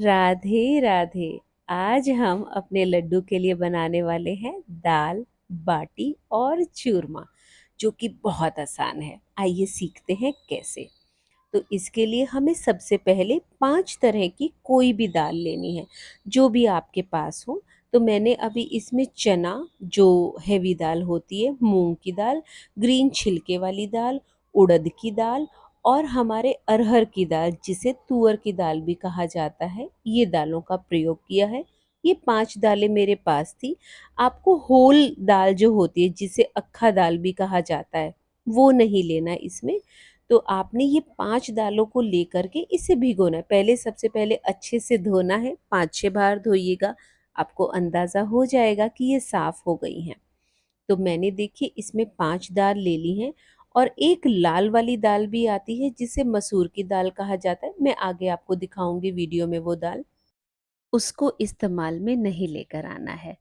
राधे राधे। आज हम अपने लड्डू के लिए बनाने वाले हैं दाल बाटी और चूरमा, जो कि बहुत आसान है। आइए सीखते हैं कैसे। तो इसके लिए हमें सबसे पहले 5 तरह की कोई भी दाल लेनी है, जो भी आपके पास हो। तो मैंने अभी इसमें चना, जो हेवी दाल होती है, मूंग की दाल, ग्रीन छिलके वाली दाल, उड़द की दाल और हमारे अरहर की दाल, जिसे तुअर की दाल भी कहा जाता है, ये दालों का प्रयोग किया है। ये 5 दालें मेरे पास थी। आपको होल दाल जो होती है, जिसे अक्खा दाल भी कहा जाता है, वो नहीं लेना इसमें। तो आपने ये 5 दालों को लेकर के इसे भिगोना है। पहले सबसे पहले अच्छे से धोना है, 5-6 बार धोइएगा, आपको अंदाज़ा हो जाएगा कि ये साफ़ हो गई हैं। तो मैंने देखिए इसमें 5 दाल ले ली हैं और एक लाल वाली दाल भी आती है, जिसे मसूर की दाल कहा जाता है। मैं आगे आपको दिखाऊँगी वीडियो में वो दाल। उसको इस्तेमाल में नहीं लेकर आना है।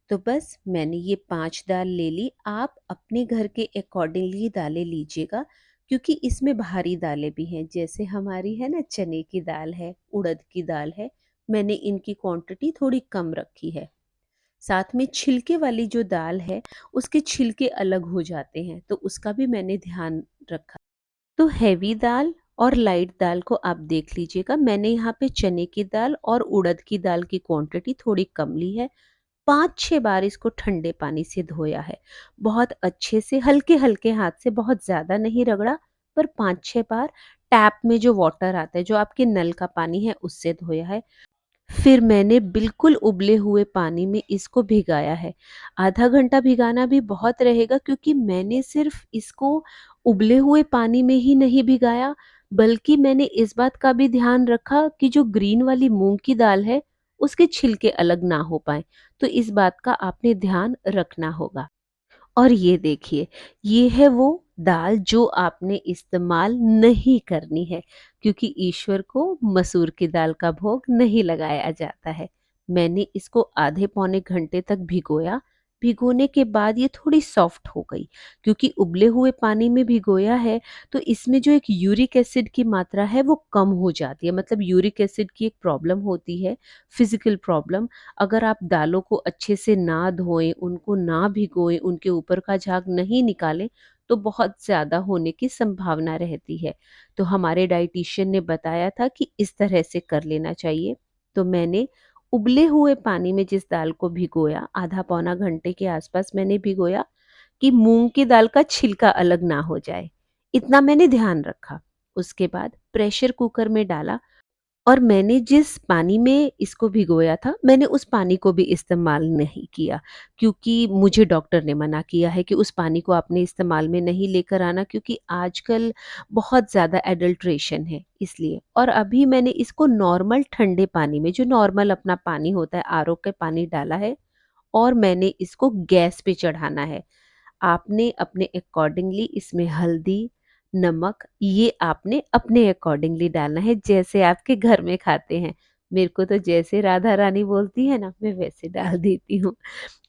तो बस मैंने ये 5 दाल ले ली। आप अपने घर के अकॉर्डिंगली दालें लीजिएगा, क्योंकि इसमें भारी दालें भी हैं, जैसे हमारी है ना चने की दाल है, उड़द की दाल है। मैंने इनकी क्वांटिटी थोड़ी कम रखी है। साथ में छिलके वाली जो दाल है, उसके छिलके अलग हो जाते हैं, तो उसका भी मैंने ध्यान रखा। तो हैवी दाल और लाइट दाल को आप देख लीजिएगा। मैंने यहाँ पे चने की दाल और उड़द की दाल की क्वांटिटी थोड़ी कम ली है। 5-6 बार इसको ठंडे पानी से धोया है। बहुत अच्छे से हल्के-हल्के हाथ से, बहुत ज़्यादा नहीं रगड़ा, पर 5-6 बार टैप में जो वाटर आता है, जो आपके नल का पानी है, उससे धोया है। फिर मैंने बिल्कुल उबले हुए पानी में इसको भिगाया है। आधा घंटा भिगाना भी बहुत रहेगा, क्योंकि मैंने सिर्फ़ इसको उबले हुए पानी में ही नहीं भिगाया, बल्कि मैंने इस बात का भी ध्यान रखा कि जो ग्रीन वाली मूँग की दाल है, उसके छिलके अलग ना हो पाएँ। तो इस बात का आपने ध्यान रखना होगा। और ये देखिए, ये है वो दाल जो आपने इस्तेमाल नहीं करनी है, क्योंकि ईश्वर को मसूर की दाल का भोग नहीं लगाया जाता है। मैंने इसको आधे पौने घंटे तक भिगोया। भिगोने के बाद ये थोड़ी सॉफ्ट हो गई, क्योंकि उबले हुए पानी में भिगोया है, तो इसमें जो एक यूरिक एसिड की मात्रा है वो कम हो जाती है। मतलब यूरिक एसिड की एक प्रॉब्लम होती है, फिजिकल प्रॉब्लम। अगर आप दालों को अच्छे से ना धोएं, उनको ना भिगोएं, उनके ऊपर का झाग नहीं निकालें, तो बहुत ज़्यादा होने की संभावना रहती है। तो हमारे डाइटिशियन ने बताया था कि इस तरह से कर लेना चाहिए। तो मैंने उबले हुए पानी में जिस दाल को भिगोया, आधा पौना घंटे के आसपास मैंने भिगोया, कि मूंग की दाल का छिलका अलग ना हो जाए, इतना मैंने ध्यान रखा। उसके बाद प्रेशर कुकर में डाला, और मैंने जिस पानी में इसको भिगोया था, मैंने उस पानी को भी इस्तेमाल नहीं किया, क्योंकि मुझे डॉक्टर ने मना किया है कि उस पानी को आपने इस्तेमाल में नहीं लेकर आना, क्योंकि आजकल बहुत ज़्यादा एडल्ट्रेशन है, इसलिए। और अभी मैंने इसको नॉर्मल ठंडे पानी में, जो नॉर्मल अपना पानी होता है, आरओ का पानी डाला है, और मैंने इसको गैस पे चढ़ाना है। आपने अपने अकॉर्डिंगली इसमें हल्दी, नमक, ये आपने अपने अकॉर्डिंगली डालना है, जैसे आपके घर में खाते हैं। मेरे को तो जैसे राधा रानी बोलती है ना, मैं वैसे डाल देती हूँ।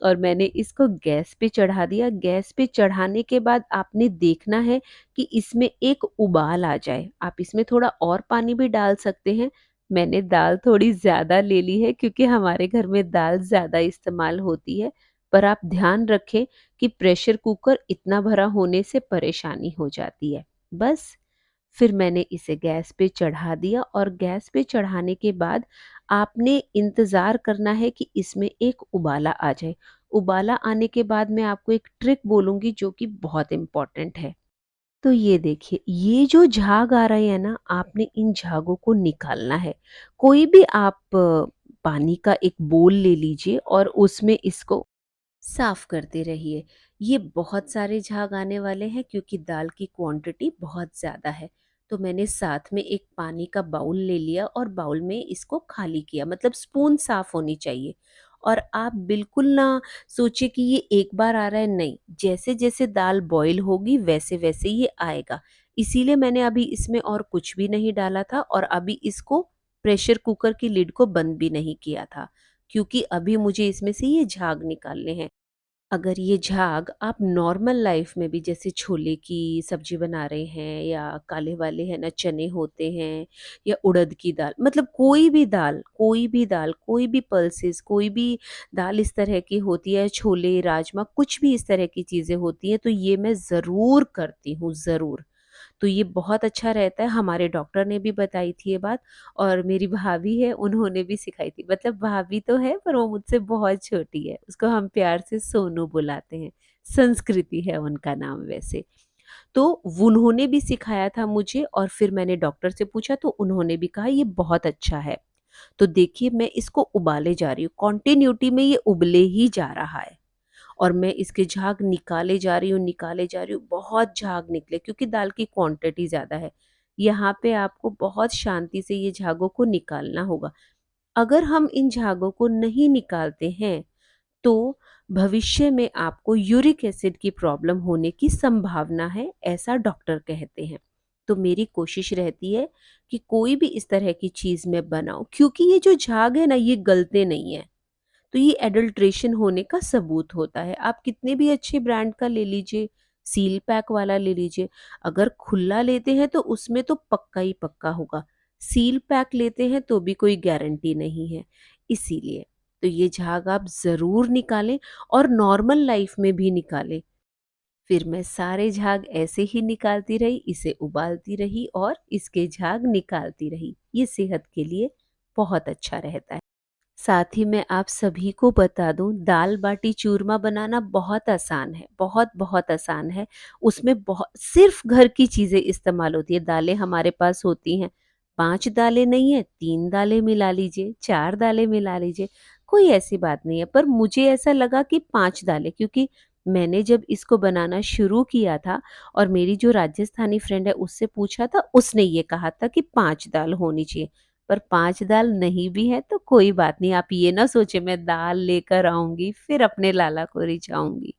और मैंने इसको गैस पे चढ़ा दिया। गैस पे चढ़ाने के बाद आपने देखना है कि इसमें एक उबाल आ जाए। आप इसमें थोड़ा और पानी भी डाल सकते हैं। मैंने दाल थोड़ी ज़्यादा ले ली है, क्योंकि हमारे घर में दाल ज़्यादा इस्तेमाल होती है। पर आप ध्यान रखें कि प्रेशर कुकर इतना भरा होने से परेशानी हो जाती है। बस, फिर मैंने इसे गैस पे चढ़ा दिया, और गैस पे चढ़ाने के बाद आपने इंतज़ार करना है कि इसमें एक उबाला आ जाए। उबाला आने के बाद मैं आपको एक ट्रिक बोलूँगी, जो कि बहुत इम्पोर्टेंट है। तो ये देखिए, ये जो झाग आ रहे हैं ना, आपने इन झागों को निकालना है। कोई भी आप पानी का एक बोल ले लीजिए, और उसमें इसको साफ करते रहिए। ये बहुत सारे झाग आने वाले हैं, क्योंकि दाल की क्वांटिटी बहुत ज़्यादा है। तो मैंने साथ में एक पानी का बाउल ले लिया, और बाउल में इसको खाली किया, मतलब स्पून साफ होनी चाहिए। और आप बिल्कुल ना सोचे कि ये एक बार आ रहा है, नहीं, जैसे जैसे दाल बॉईल होगी वैसे वैसे ये आएगा। इसीलिए मैंने अभी इसमें और कुछ भी नहीं डाला था, और अभी इसको प्रेशर कुकर की लिड को बंद भी नहीं किया था, क्योंकि अभी मुझे इसमें से ये झाग निकालने हैं। अगर ये झाग आप नॉर्मल लाइफ में भी जैसे छोले की सब्जी बना रहे हैं या काले वाले है ना चने होते हैं या उड़द की दाल, मतलब कोई भी दाल कोई भी पल्सेस कोई भी दाल इस तरह की होती है, छोले राजमा कुछ भी इस तरह की चीज़ें होती हैं, तो ये मैं ज़रूर करती हूँ, ज़रूर। तो ये बहुत अच्छा रहता है, हमारे डॉक्टर ने भी बताई थी ये बात, और मेरी भाभी है उन्होंने भी सिखाई थी। मतलब भाभी तो है पर वो मुझसे बहुत छोटी है, उसको हम प्यार से सोनू बुलाते हैं। संस्कृति है उनका नाम वैसे। तो उन्होंने भी सिखाया था मुझे और फिर मैंने डॉक्टर से पूछा तो उन्होंने भी कहा ये बहुत अच्छा है। तो देखिए मैं इसको उबाले जा रही हूँ, कॉन्टिन्यूटी में ये उबले ही जा रहा है। और मैं इसके झाग निकाले जा रही हूँ, बहुत झाग निकले क्योंकि दाल की क्वांटिटी ज़्यादा है। यहाँ पे आपको बहुत शांति से ये झागों को निकालना होगा। अगर हम इन झागों को नहीं निकालते हैं, तो भविष्य में आपको यूरिक एसिड की प्रॉब्लम होने की संभावना है, ऐसा डॉक्टर कहते हैं। तो मेरी कोशिश रहती है कि कोई भी इस तरह की चीज़ मैं बनाऊँ, क्योंकि ये जो झाग है ना, ये गलते नहीं हैं। तो ये एडल्ट्रेशन होने का सबूत होता है। आप कितने भी अच्छे ब्रांड का ले लीजिए, सील पैक वाला ले लीजिए, अगर खुला लेते हैं तो उसमें तो पक्का ही पक्का होगा। सील पैक लेते हैं तो भी कोई गारंटी नहीं है। इसीलिए तो ये झाग आप ज़रूर निकालें और नॉर्मल लाइफ में भी निकालें। फिर मैं सारे झाग ऐसे ही निकालती रही, इसे उबालती रही और इसके झाग निकालती रही। ये सेहत के लिए बहुत अच्छा रहता है। साथ ही मैं आप सभी को बता दूं, दाल बाटी चूरमा बनाना बहुत आसान है, बहुत बहुत आसान है। उसमें बहुत सिर्फ घर की चीज़ें इस्तेमाल होती है। दालें हमारे पास होती हैं, 5 दालें नहीं है, 3 दालें मिला लीजिए, 4 दालें मिला लीजिए, कोई ऐसी बात नहीं है। पर मुझे ऐसा लगा कि 5 दालें, क्योंकि मैंने जब इसको बनाना शुरू किया था और मेरी जो राजस्थानी फ्रेंड है उससे पूछा था, उसने ये कहा था कि 5 दाल होनी चाहिए। पर 5 दाल नहीं भी है तो कोई बात नहीं, आप ये ना सोचिए मैं दाल लेकर आऊँगी फिर अपने लाला को रिझाऊँगी।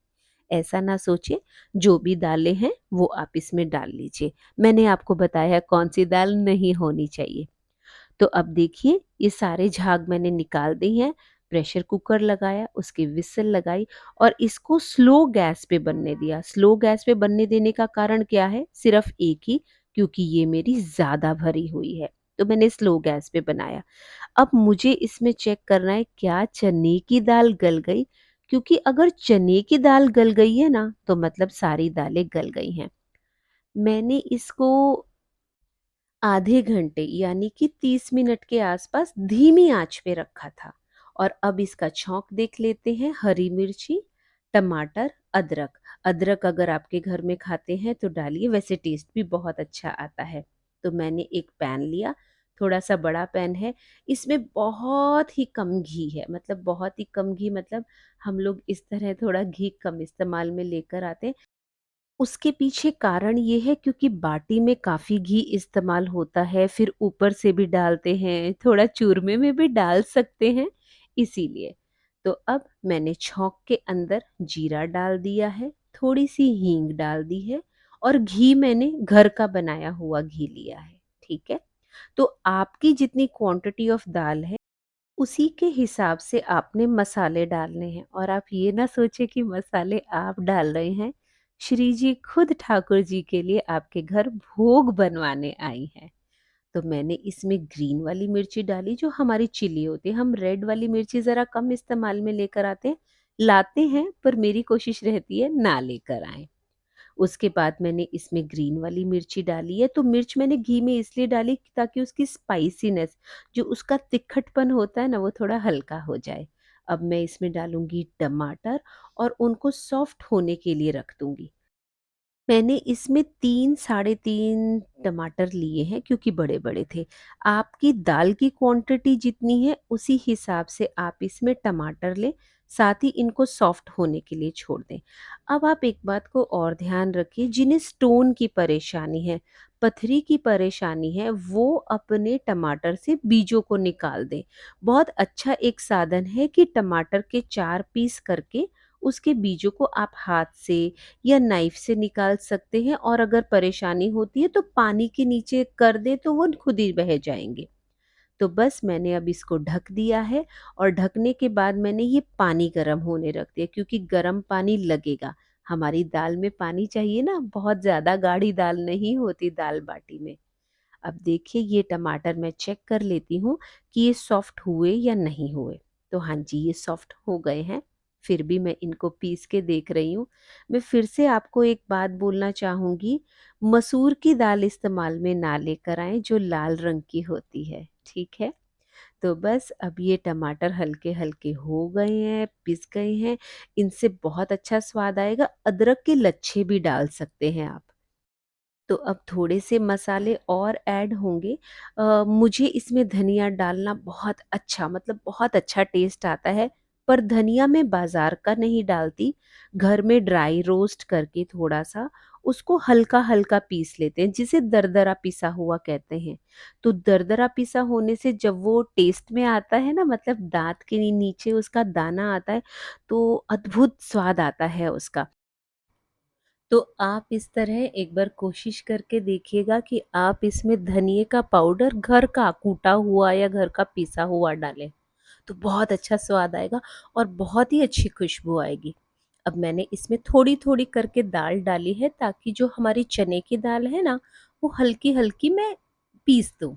ऐसा ना सोचिए, जो भी दालें हैं वो आप इसमें डाल लीजिए। मैंने आपको बताया है कौन-सी दाल नहीं होनी चाहिए। तो अब देखिए ये सारे झाग मैंने निकाल दिए हैं, प्रेशर कुकर लगाया, उसकी व्हिसल लगाई और इसको स्लो गैस पे बनने दिया। स्लो गैस पे बनने देने का कारण क्या है? सिर्फ़ एक ही, क्योंकि ये मेरी ज़्यादा भरी हुई है, तो मैंने स्लो गैस पे बनाया। अब मुझे इसमें चेक करना है क्या चने की दाल गल गई? क्योंकि अगर चने की दाल गल गई है ना, तो मतलब सारी दालें गल गई हैं। मैंने इसको आधे घंटे यानी कि 30 मिनट के आसपास धीमी आंच पे रखा था। और अब इसका छौंक देख लेते हैं। हरी मिर्ची, टमाटर, अदरक। अदरक अगर आपके घर में खाते हैं तो डालिए, वैसे टेस्ट भी बहुत अच्छा आता है। तो मैंने एक पैन लिया, थोड़ा सा बड़ा पैन है, इसमें बहुत ही कम घी है, मतलब बहुत ही कम घी, मतलब हम लोग इस तरह थोड़ा घी कम इस्तेमाल में लेकर आते हैं। उसके पीछे कारण ये है क्योंकि बाटी में काफ़ी घी इस्तेमाल होता है, फिर ऊपर से भी डालते हैं, थोड़ा चूरमे में भी डाल सकते हैं, इसीलिए। तो अब मैंने छौंक के अंदर जीरा डाल दिया है, थोड़ी-सी हींग डाल दी है और घी मैंने घर का बनाया हुआ घी लिया है, ठीक है? तो आपकी जितनी क्वांटिटी ऑफ दाल है उसी के हिसाब से आपने मसाले डालने हैं, और आप ये ना सोचे कि मसाले आप डाल रहे हैं। श्री जी खुद ठाकुर जी के लिए आपके घर भोग बनवाने आई हैं। तो मैंने इसमें ग्रीन वाली मिर्ची डाली जो हमारी चिली होती है। हम रेड वाली मिर्ची ज़रा कम इस्तेमाल में लेकर आते हैं, लाते हैं पर मेरी कोशिश रहती है ना लेकर आएँ। उसके बाद मैंने इसमें ग्रीन वाली मिर्ची डाली है, तो मिर्च मैंने घी में इसलिए डाली ताकि उसकी स्पाइसीनेस, जो उसका तिखटपन होता है ना, वो थोड़ा हल्का हो जाए। अब मैं इसमें डालूँगी टमाटर और उनको सॉफ्ट होने के लिए रख दूँगी। मैंने इसमें 3 साढ़े 3 टमाटर लिए हैं क्योंकि बड़े-बड़े थे। आपकी दाल की क्वांटिटी जितनी है उसी हिसाब से आप इसमें टमाटर लें, साथ ही इनको सॉफ्ट होने के लिए छोड़ दें। अब आप एक बात को और ध्यान रखिए, जिन्हें स्टोन की परेशानी है, पथरी की परेशानी है, वो अपने टमाटर से बीजों को निकाल दें। बहुत अच्छा एक साधन है कि टमाटर के 4 पीस करके उसके बीजों को आप हाथ से या नाइफ से निकाल सकते हैं, और अगर परेशानी होती है तो पानी के नीचे कर दें तो वो खुद ही बह जाएँगे। तो बस मैंने अब इसको ढक दिया है और ढकने के बाद मैंने ये पानी गरम होने रख दिया, क्योंकि गरम पानी लगेगा। हमारी दाल में पानी चाहिए ना, बहुत ज़्यादा गाढ़ी दाल नहीं होती दाल बाटी में। अब देखिए ये टमाटर मैं चेक कर लेती हूँ कि ये सॉफ्ट हुए या नहीं हुए। तो हाँ जी, ये सॉफ्ट हो गए हैं। फिर भी मैं इनको पीस के देख रही हूँ। मैं फिर से आपको एक बात बोलना चाहूँगी, मसूर की दाल इस्तेमाल में ना लेकर आएँ जो लाल रंग की होती है, ठीक है? तो बस अब ये टमाटर हल्के-हल्के हो गए हैं, पिस गए हैं, इनसे बहुत अच्छा स्वाद आएगा। अदरक के लच्छे भी डाल सकते हैं आप। तो अब थोड़े से मसाले और ऐड होंगे। मुझे इसमें धनिया डालना बहुत अच्छा, मतलब बहुत अच्छा टेस्ट आता है, पर धनिया मैं बाज़ार का नहीं डालती, घर में ड्राई रोस्ट करके थोड़ा-सा उसको हल्का-हल्का पीस लेते हैं, जिसे दरदरा पिसा हुआ कहते हैं। तो दरदरा पिसा होने से जब वो टेस्ट में आता है ना, मतलब दाँत के नीचे उसका दाना आता है, तो अद्भुत स्वाद आता है उसका। तो आप इस तरह एक बार कोशिश करके देखिएगा कि आप इसमें धनिये का पाउडर घर का कूटा हुआ या घर का पिसा हुआ डालें, तो बहुत अच्छा स्वाद आएगा और बहुत ही अच्छी खुशबू आएगी। अब मैंने इसमें थोड़ी-थोड़ी करके दाल डाली है, ताकि जो हमारी चने की दाल है ना, वो हल्की-हल्की मैं पीस दूँ।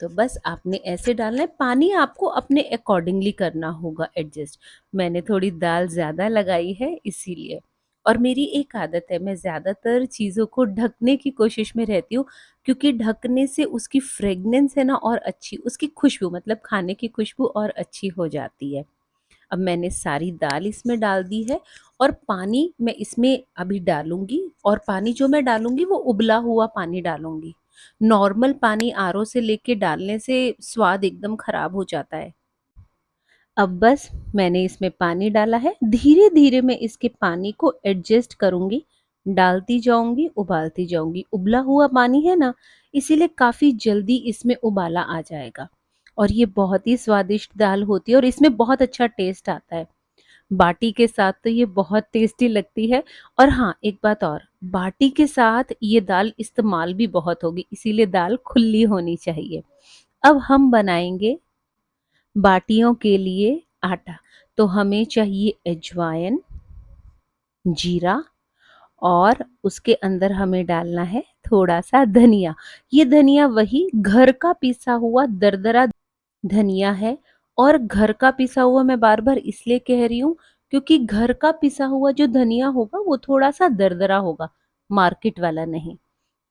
तो बस आपने ऐसे डालना है, पानी आपको अपने अकॉर्डिंगली करना होगा एडजस्ट। मैंने थोड़ी दाल ज़्यादा लगाई है इसीलिए। और मेरी एक आदत है, मैं ज़्यादातर चीज़ों को ढकने की कोशिश में रहती हूँ, क्योंकि ढकने से उसकी फ्रेगनेंस है ना और अच्छी, उसकी खुशबू मतलब खाने की खुशबू और अच्छी हो जाती है। अब मैंने सारी दाल इसमें डाल दी है और पानी मैं इसमें अभी डालूँगी, और पानी जो मैं डालूँगी वो उबला हुआ पानी डालूँगी। नॉर्मल पानी आरओ से लेके डालने से स्वाद एकदम खराब हो जाता है। अब बस मैंने इसमें पानी डाला है, धीरे-धीरे मैं इसके पानी को एडजस्ट करूँगी, डालती जाऊँगी, उबालती जाऊँगी। उबला हुआ पानी है ना, इसीलिए काफ़ी जल्दी इसमें उबाला आ जाएगा और ये बहुत ही स्वादिष्ट दाल होती है और इसमें बहुत अच्छा टेस्ट आता है। बाटी के साथ तो ये बहुत टेस्टी लगती है। और हाँ, एक बात और, बाटी के साथ ये दाल इस्तेमाल भी बहुत होगी, इसीलिए दाल खुली होनी चाहिए। अब हम बनाएँगे बाटियों के लिए आटा। तो हमें चाहिए अजवाइन, जीरा और उसके अंदर हमें डालना है थोड़ा-सा धनिया। ये धनिया वही घर का पिसा हुआ दरदरा धनिया है। और घर का पिसा हुआ मैं बार-बार इसलिए कह रही हूँ, क्योंकि घर का पिसा हुआ जो धनिया होगा वो थोड़ा-सा दरदरा होगा, मार्केट वाला नहीं।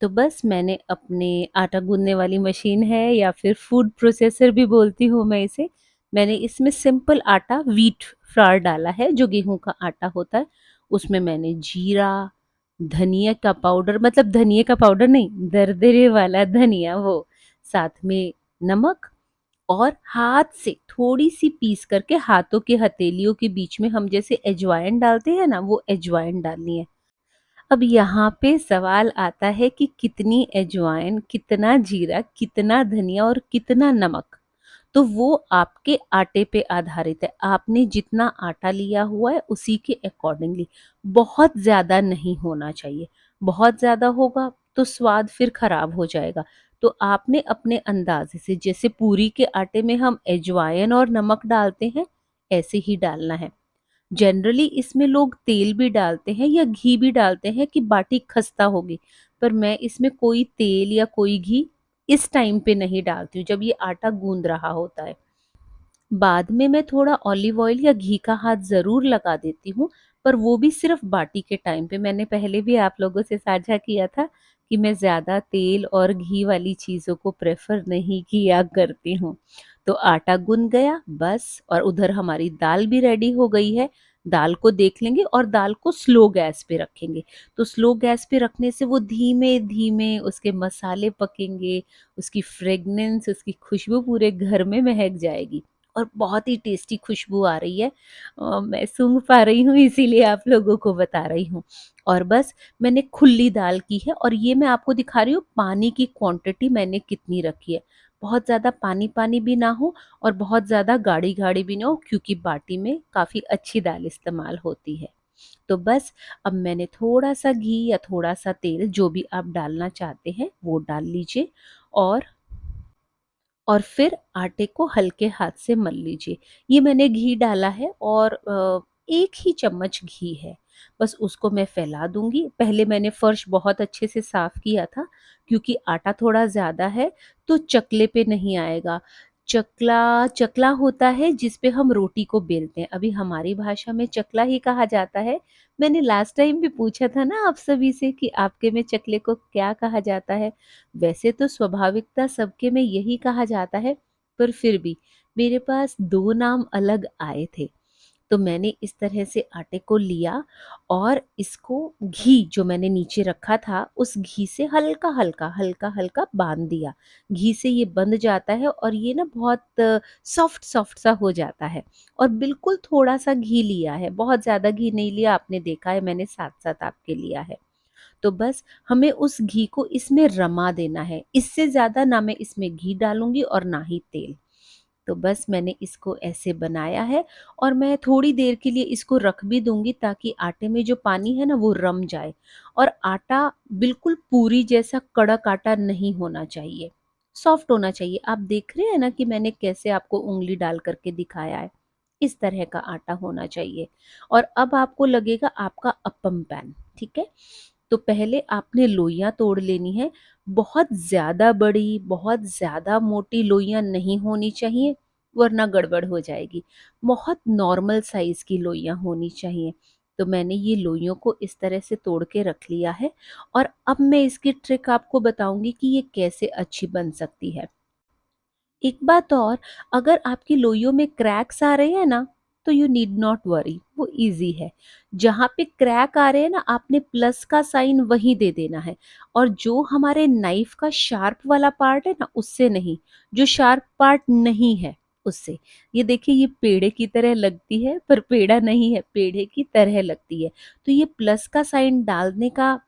तो बस मैंने अपने आटा गूँथने वाली मशीन है या फिर फूड प्रोसेसर भी बोलती हूँ मैं इसे, मैंने इसमें सिंपल आटा व्हीट फ्लावर डाला है, जो गेहूँ का आटा होता है। उसमें मैंने जीरा, धनिया का पाउडर, मतलब धनिये का पाउडर नहीं, दरदरे वाला धनिया वो, साथ में नमक, और हाथ से थोड़ी-सी पीस करके हाथों की हथेलियों के बीच में हम जैसे अजवाइन डालते हैं ना, वो अजवाइन डालनी है। अब यहाँ पे सवाल आता है कि कितनी अजवाइन, कितना जीरा, कितना धनिया और कितना नमक? तो वो आपके आटे पे आधारित है। आपने जितना आटा लिया हुआ है उसी के अकॉर्डिंगली, बहुत ज़्यादा नहीं होना चाहिए। बहुत ज़्यादा होगा तो स्वाद फिर खराब हो जाएगा। तो आपने अपने अंदाज़े से, जैसे पूरी के आटे में हम अजवाइन और नमक डालते हैं, ऐसे ही डालना है। जनरली इसमें लोग तेल भी डालते हैं या घी भी डालते हैं कि बाटी खस्ता होगी, पर मैं इसमें कोई तेल या कोई घी इस टाइम पे नहीं डालती हूँ, जब ये आटा गूंद रहा होता है। बाद में मैं थोड़ा ऑलिव ऑयल या घी का हाथ ज़रूर लगा देती हूँ, पर वो भी सिर्फ़ बाटी के टाइम पे। मैंने पहले भी आप लोगों से साझा किया था कि मैं ज़्यादा तेल और घी वाली चीज़ों को प्रेफ़र नहीं किया करती हूँ। तो आटा गूँथ गया बस, और उधर हमारी दाल भी रेडी हो गई है। दाल को देख लेंगे और दाल को स्लो गैस पे रखेंगे। तो स्लो गैस पे रखने से वो धीमे-धीमे उसके मसाले पकेंगे, उसकी फ्रेगनेंस, उसकी खुशबू पूरे घर में महक जाएगी। और बहुत ही टेस्टी खुशबू आ रही है। मैं सूँघ पा रही हूँ, इसीलिए आप लोगों को बता रही हूँ। और बस मैंने खुली दाल की है और ये मैं आपको दिखा रही हूँ पानी की क्वांटिटी मैंने कितनी रखी है। बहुत ज़्यादा पानी-पानी भी ना हो और बहुत ज़्यादा गाढ़ी-गाढ़ी भी ना हो, क्योंकि बाटी में काफ़ी अच्छी दाल इस्तेमाल होती है। तो बस अब मैंने थोड़ा-सा घी या थोड़ा-सा तेल, जो भी आप डालना चाहते हैं वो डाल लीजिए। और और फिर आटे को हल्के हाथ से मल लीजिए। ये मैंने घी डाला है और 1 ही चम्मच घी है। बस उसको मैं फैला दूँगी। पहले मैंने फ़र्श बहुत अच्छे से साफ़ किया था, क्योंकि आटा थोड़ा ज़्यादा है तो चकले पे नहीं आएगा। चकला चकला होता है जिस पे हम रोटी को बेलते हैं। अभी हमारी भाषा में चकला ही कहा जाता है। मैंने लास्ट टाइम भी पूछा था ना आप सभी से कि आपके में चकले को क्या कहा जाता है? वैसे तो स्वाभाविकता सबके में यही कहा जाता है, पर फिर भी मेरे पास 2 नाम अलग आए थे। तो मैंने इस तरह से आटे को लिया और इसको घी जो मैंने नीचे रखा था, उस घी से हल्का-हल्का, हल्का-हल्का बाँध दिया। घी से ये बँध जाता है और ये ना बहुत सॉफ्ट-सॉफ्ट सा हो जाता है और बिल्कुल थोड़ा-सा घी लिया है, बहुत ज़्यादा घी नहीं लिया, आपने देखा है मैंने साथ-साथ आपके लिया है। तो बस हमें उस घी को इसमें रमा देना है। इससे ज़्यादा ना मैं इसमें घी डालूँगी और ना ही तेल। तो बस मैंने इसको ऐसे बनाया है और मैं थोड़ी देर के लिए इसको रख भी दूँगी ताकि आटे में जो पानी है ना वो रम जाए और आटा बिल्कुल पूरी जैसा कड़क आटा नहीं होना चाहिए, सॉफ्ट होना चाहिए। आप देख रहे हैं ना कि मैंने कैसे आपको उँगली डाल कर के दिखाया है, इस तरह का आटा होना चाहिए। और अब आपको लगेगा आपका अप्पम पैन, ठीक है? तो पहले आपने लोइयाँ तोड़ लेनी है। बहुत ज़्यादा बड़ी, बहुत ज़्यादा मोटी लोइयाँ नहीं होनी चाहिए, वरना गड़बड़ हो जाएगी। बहुत नॉर्मल साइज़ की लोइयाँ होनी चाहिए। तो मैंने ये लोइयों को इस तरह से तोड़ के रख लिया है और अब मैं इसकी ट्रिक आपको बताऊँगी कि ये कैसे अच्छी बन सकती है। एक बात और, अगर आपकी लोइयों में क्रैक्स आ रहे हैं ना, तो यू नीड नॉट वरी, वो ईज़ी है। जहाँ पे क्रैक आ रहे हैं ना, आपने प्लस का साइन वहीं दे देना है और जो हमारे नाइफ का शार्प वाला पार्ट है ना, उससे नहीं, जो शार्प पार्ट नहीं है, उससे। ये देखिए ये पेड़े की तरह लगती है, पर पेड़ा नहीं है, पेड़े की तरह लगती है। तो ये प्लस का साइन डालने का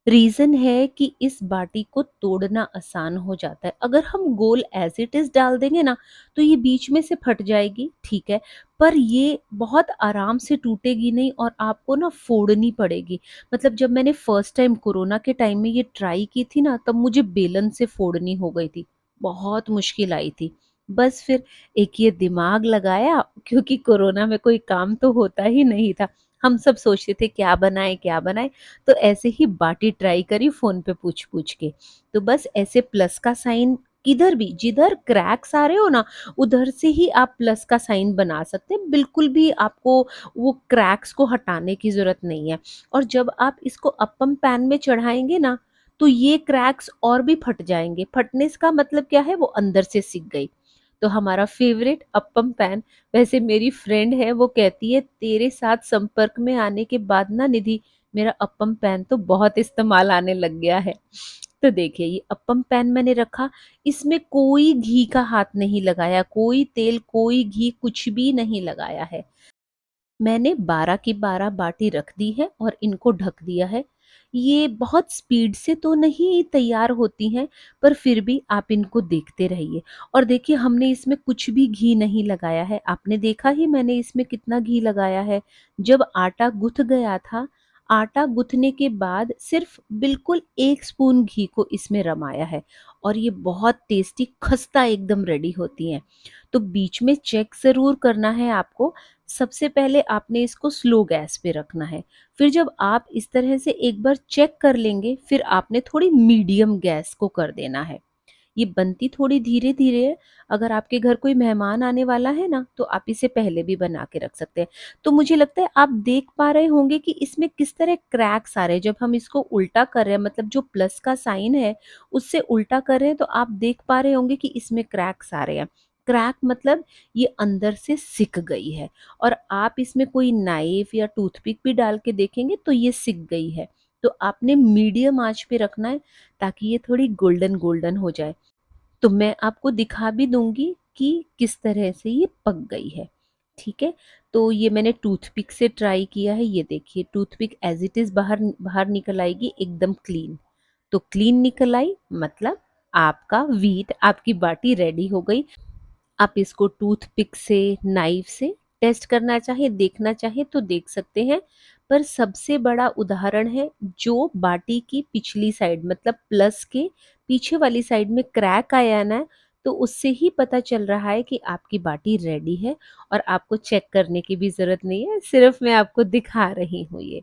रीज़न है कि इस बाटी को तोड़ना आसान हो जाता है। अगर हम गोल एज़ इट इज़ डाल देंगे ना, तो ये बीच में से फट जाएगी, ठीक है, पर ये बहुत आराम से टूटेगी नहीं और आपको ना फोड़नी पड़ेगी। मतलब जब मैंने फर्स्ट टाइम कोरोना के टाइम में ये ट्राई की थी ना, तब मुझे बेलन से फोड़नी हो गई थी। बहुत मुश्किल आई थी। बस फिर एक ये दिमाग लगाया, क्योंकि कोरोना में कोई काम तो होता ही नहीं था। हम सब सोचते थे क्या बनाएँ, क्या बनाएँ? तो ऐसे ही बाटी ट्राई करी फ़ोन पे पूछ-पूछ के। तो बस ऐसे प्लस का साइन किधर भी जिधर क्रैक्स आ रहे हो ना, उधर से ही आप प्लस का साइन बना सकते हैं। बिल्कुल भी आपको वो क्रैक्स को हटाने की ज़रूरत नहीं है। और जब आप इसको अप्पम पैन में चढ़ाएँगे ना, तो ये क्रैक्स और भी फट जाएँगे। फटने का मतलब क्या है? वो अंदर से सिक गई। तो हमारा फ़ेवरेट अप्पम पैन, वैसे मेरी फ्रेंड है वो कहती है तेरे साथ संपर्क में आने के बाद ना निधि, मेरा अप्पम पैन तो बहुत इस्तेमाल आने लग गया है। तो देखिए ये अप्पम पैन मैंने रखा, इसमें कोई घी का हाथ नहीं लगाया, कोई तेल, कोई घी कुछ भी नहीं लगाया है। मैंने 12 की 12 बाटी रख दी है और इनको ढक दिया है। ये बहुत स्पीड से तो नहीं तैयार होती हैं, पर फिर भी आप इनको देखते रहिए। और देखिए हमने इसमें कुछ भी घी नहीं लगाया है। आपने देखा ही मैंने इसमें कितना घी लगाया है। जब आटा गूँथ गया था, आटा गूँथने के बाद सिर्फ़ बिल्कुल 1 स्पून घी को इसमें रमाया है और ये बहुत टेस्टी खस्ता एकदम रेडी होती हैं। तो बीच में चेक ज़रूर करना है आपको। सबसे पहले आपने इसको स्लो गैस पे रखना है। फिर जब आप इस तरह से एक बार चेक कर लेंगे, फिर आपने थोड़ी मीडियम गैस को कर देना है। ये बनती थोड़ी धीरे-धीरे है। अगर आपके घर कोई मेहमान आने वाला है ना, तो आप इसे पहले भी बना के रख सकते हैं। तो मुझे लगता है आप देख पा रहे होंगे कि इसमें किस तरह क्रैक्स आ रहे हैं। जब हम इसको उल्टा कर रहे हैं, मतलब जो प्लस का साइन है, उससे उल्टा कर रहे हैं, तो आप देख पा रहे होंगे कि इसमें क्रैक्स आ रहे हैं। क्रैक मतलब ये अंदर से सिक गई है और आप इसमें कोई नाइफ या टूथपिक भी डाल के देखेंगे तो ये सिक गई है। तो आपने मीडियम आँच पे रखना है ताकि ये थोड़ी गोल्डन गोल्डन हो जाए। तो मैं आपको दिखा भी दूँगी कि किस तरह से ये पक गई है, ठीक है? तो ये मैंने टूथपिक से ट्राई किया है, ये देखिए टूथपिक एज़ इट इज़ बाहर बाहर निकल आएगी एकदम क्लीन। तो क्लीन निकल आई मतलब आपका व्हीट, आपकी बाटी रेडी हो गई। आप इसको टूथपिक से, नाइफ से टेस्ट करना चाहें, देखना चाहें तो देख सकते हैं। पर सबसे बड़ा उदाहरण है जो बाटी की पिछली साइड मतलब प्लस के पीछे वाली साइड में क्रैक आया ना, तो उससे ही पता चल रहा है कि आपकी बाटी रेडी है और आपको चेक करने की भी ज़रूरत नहीं है, सिर्फ़ मैं आपको दिखा रही हूँ ये।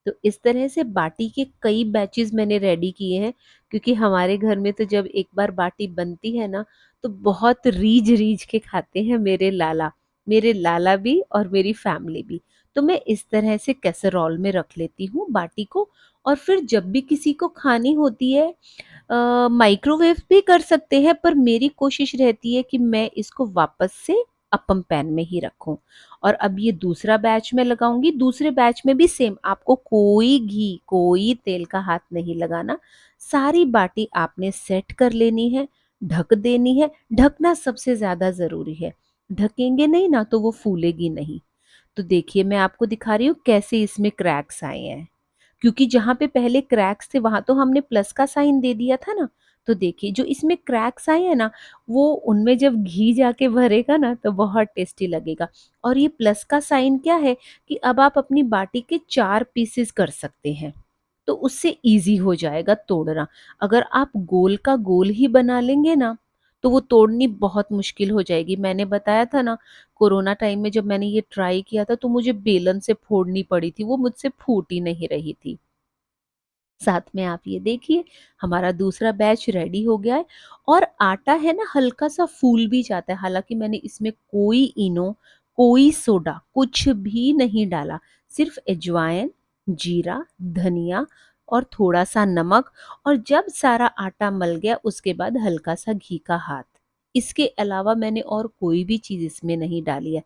तो इस तरह से बाटी के कई बैचेज़ मैंने रेडी किए हैं, क्योंकि हमारे घर में तो जब एक बार बाटी बनती है ना, तो बहुत रीझ-रीझ के खाते हैं मेरे लाला भी और मेरी फैमिली भी। तो मैं इस तरह से कैसरॉल में रख लेती हूँ बाटी को, और फिर जब भी किसी को खानी होती है, माइक्रोवेव भी कर सकते हैं, पर मेरी कोशिश रहती है कि मैं इसको वापस से अप्पम पैन में ही रखूं। और अब ये दूसरा बैच मैं लगाऊंगी, दूसरे बैच में भी सेम, आपको कोई घी कोई तेल का हाथ नहीं लगाना। सारी बाटी आपने सेट कर लेनी है, ढक देनी है। ढकना सबसे ज्यादा जरूरी है, ढकेंगे नहीं ना तो वो फूलेगी नहीं। तो देखिए मैं आपको दिखा रही हूँ कैसे इसमें क्रैक्स आए हैं, क्योंकि जहाँ पे पहले क्रैक्स थे वहां तो हमने प्लस का साइन दे दिया था ना। तो देखिए जो इसमें क्रैक्स आए हैं ना, वो उनमें जब घी जाके भरेगा ना तो बहुत टेस्टी लगेगा। और ये प्लस का साइन क्या है कि अब आप अपनी बाटी के 4 पीसेस कर सकते हैं, तो उससे इजी हो जाएगा तोड़ना। अगर आप गोल का गोल ही बना लेंगे ना, तो वो तोड़नी बहुत मुश्किल हो जाएगी। मैंने बताया था ना, कोरोना टाइम में जब मैंने ये ट्राई किया था तो मुझे बेलन से फोड़नी पड़ी थी, वो मुझसे फूट ही नहीं रही थी। साथ में आप ये देखिए हमारा दूसरा बैच रेडी हो गया है। और आटा है ना हल्का सा फूल भी जाता है, हालांकि मैंने इसमें कोई इनो, कोई सोडा कुछ भी नहीं डाला। सिर्फ अजवाइन, जीरा, धनिया और थोड़ा सा नमक। और जब सारा आटा मल गया उसके बाद हल्का सा घी का हाथ। इसके अलावा मैंने और कोई भी चीज इसमें नहीं डाली है।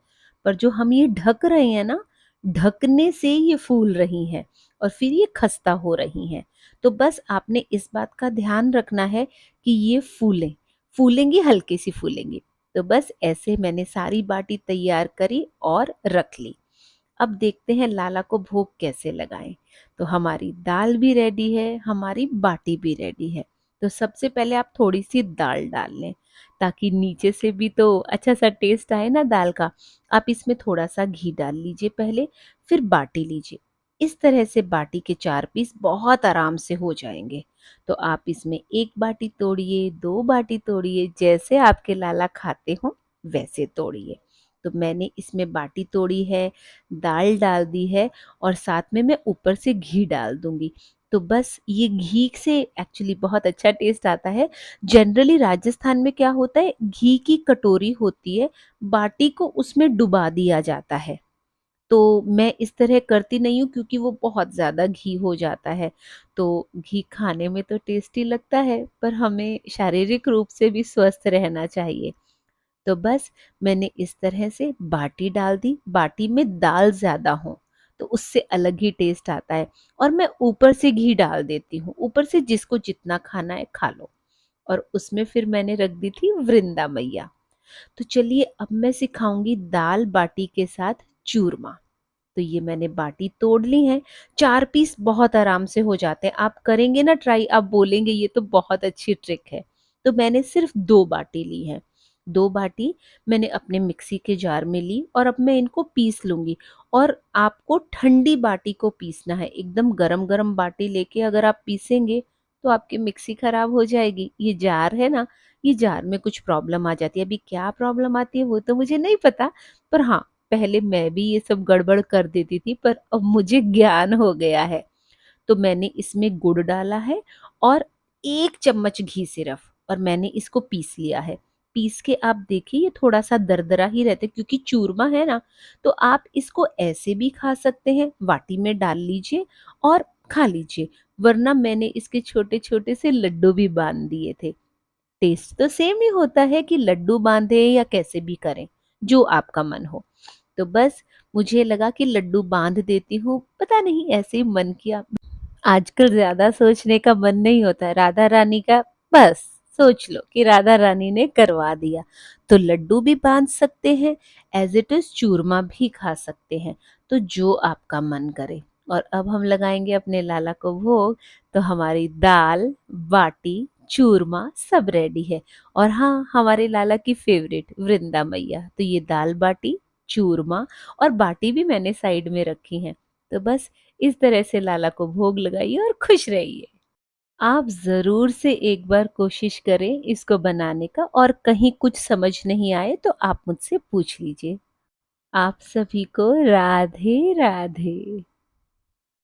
पर जो हम ये ढक रहे हैं ना, ढकने से ये फूल रही हैं और फिर ये खस्ता हो रही हैं। तो बस आपने इस बात का ध्यान रखना है कि ये फूलें, फूलेंगी, हल्की सी फूलेंगी। तो बस ऐसे मैंने सारी बाटी तैयार करी और रख ली। अब देखते हैं लाला को भोग कैसे लगाएं। तो हमारी दाल भी रेडी है, हमारी बाटी भी रेडी है। तो सबसे पहले आप थोड़ी सी दाल डाल लें, ताकि नीचे से भी तो अच्छा सा टेस्ट आए ना दाल का। आप इसमें थोड़ा सा घी डाल लीजिए पहले, फिर बाटी लीजिए। इस तरह से बाटी के 4 पीस बहुत आराम से हो जाएंगे। तो आप इसमें एक बाटी तोड़िए, 2 बाटी तोड़िए, जैसे आपके लाला खाते हो वैसे तोड़िए। तो मैंने इसमें बाटी तोड़ी है, दाल डाल दी है, और साथ में मैं ऊपर से घी डाल दूंगी। तो बस ये घी से एक्चुअली बहुत अच्छा टेस्ट आता है। जनरली राजस्थान में क्या होता है, घी की कटोरी होती है, बाटी को उसमें डुबा दिया जाता है। तो मैं इस तरह करती नहीं हूँ क्योंकि वो बहुत ज़्यादा घी हो जाता है। तो घी खाने में तो टेस्टी लगता है, पर हमें शारीरिक रूप से भी स्वस्थ रहना चाहिए। तो बस मैंने इस तरह से बाटी डाल दी, बाटी में दाल ज़्यादा हो तो उससे अलग ही टेस्ट आता है। और मैं ऊपर से घी डाल देती हूँ, ऊपर से जिसको जितना खाना है खा लो। और उसमें फिर मैंने रख दी थी वृंदा मैया। तो चलिए अब मैं सिखाऊंगी दाल बाटी के साथ चूरमा। तो ये मैंने बाटी तोड़ ली है, 4 पीस बहुत आराम से हो जाते हैं। आप करेंगे ना ट्राई, आप बोलेंगे ये तो बहुत अच्छी ट्रिक है। तो मैंने सिर्फ 2 बाटी ली है। 2 बाटी मैंने अपने मिक्सी के जार में ली और अब मैं इनको पीस लूंगी। और आपको ठंडी बाटी को पीसना है, एकदम गरम गरम बाटी लेके अगर आप पीसेंगे तो आपकी मिक्सी खराब हो जाएगी। ये जार है ना, ये जार में कुछ प्रॉब्लम आ जाती है। अभी क्या प्रॉब्लम आती है वो तो मुझे नहीं पता, पर हाँ, पहले मैं भी ये सब गड़बड़ कर देती थी, पर अब मुझे ज्ञान हो गया है। तो मैंने इसमें गुड़ डाला है और 1 चम्मच घी सिर्फ, और मैंने इसको पीस लिया है। पीस के आप देखिए ये थोड़ा सा दरदरा ही रहता है क्योंकि चूरमा है ना। तो आप इसको ऐसे भी खा सकते हैं, वाटी में डाल लीजिए और खा लीजिए, वरना मैंने इसके छोटे छोटे से लड्डू भी बांध दिए थे। टेस्ट तो सेम ही होता है कि लड्डू बांधे या कैसे भी करें, जो आपका मन हो। तो बस मुझे लगा कि लड्डू बांध देती हूँ, पता नहीं ऐसे ही मन किया। आजकल ज्यादा सोचने का मन नहीं होता है, राधा रानी का बस सोच लो कि राधा रानी ने करवा दिया। तो लड्डू भी बांध सकते हैं, एज इट इज चूरमा भी खा सकते हैं, तो जो आपका मन करे। और अब हम लगाएंगे अपने लाला को भोग। तो हमारी दाल, बाटी, चूरमा सब रेडी है। और हाँ, हमारे लाला की फेवरेट वृंदा मैया, तो ये दाल बाटी, चूरमा और बाटी भी मैंने साइड में रखी है। तो बस इस तरह से लाला को भोग लगाइए और खुश रहिए। आप ज़रूर से एक बार कोशिश करें इसको बनाने का, और कहीं कुछ समझ नहीं आए तो आप मुझसे पूछ लीजिए। आप सभी को राधे राधे।